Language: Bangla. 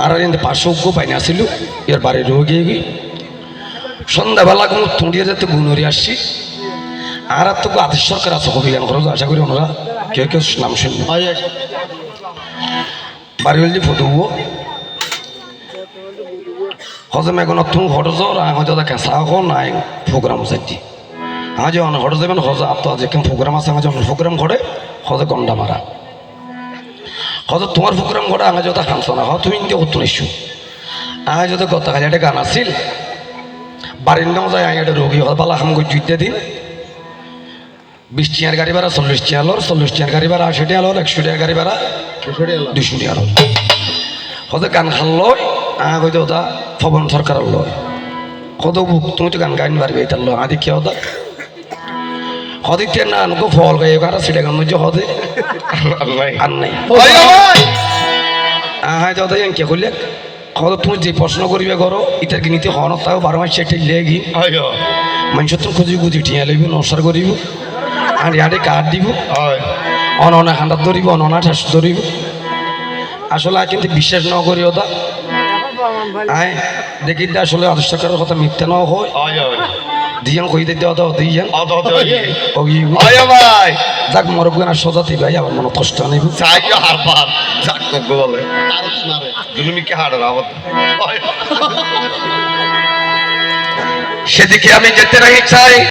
আর এনে পাঁচশো পাই না আসিল এর বাড়ি রোগী সন্ধ্যাবেলা কোনো তুঁড়িয়ে যেতে গুণরি আসছি আর তো আদেশ সরকার আছে অভিযান খরচ আশা করি ওনারা কেউ কেউ নাম শুনবে বাড়ি হলে ফটো হজম এখন তুমি ফটো যাও হয়তো কেঁচা হোক নাই প্রোগ্রাম চাইছি আজ অনেক ফটো যাবেন হজ আপ যে প্রোগ্রাম আছে আমার অনেক প্রোগ্রাম করে হজে গন্ডা মারা হয়তো তোমার প্রোগ্রাম করে আগে যত ফাংশন হয় তুমি কিন্তু করতো নিশ্চয় আগে যত গতকাল একটা গান আসছিল বাড়ির নাম যায় আমি একটা রোগী হল পালা হাম করে জুইতে দিন 20 টাকার গাড়ি ভাড়া 40 টাকা লর 40 টাকার গাড়ি ভাড়া 80 টাকা লর 100 টাকার গাড়ি ভাড়া 200 টাকা লর হয়তো গান খান লয় আগে হয়তো ওটা পবন সরকার লয় কত তুমি তো গান গাইন পারবে এটার লয় আদি কে ওটা হদিতে না আনকো ফল গায়ে কারা সেটা গান মধ্যে হদে আর নাই হয়তো ওটা কে করলে হয়তো তুমি যে প্রশ্ন করিবে করো এটার কি নীতি হন তাও 12 মাস সেটা লেগি মানুষের তুমি খুঁজি খুঁজি টিয়া লইব নমস্কার করিব আর ইয়ারে কাঠ দিব অননা হান্ডার ধরিব অননা ঠাস ধরিব আসলে কিন্তু বিশ্বাস ন করি ওটা আয় দেখি আসলে আদেশ সরকারের কথা মিথ্যা ন হয় দিয়ান কই দিতে ওটা দিয়ান যাক মরব গান সজাতি ভাই আমার মনে কষ্ট নেই সেদিকে আমি যেতে রাখি চাই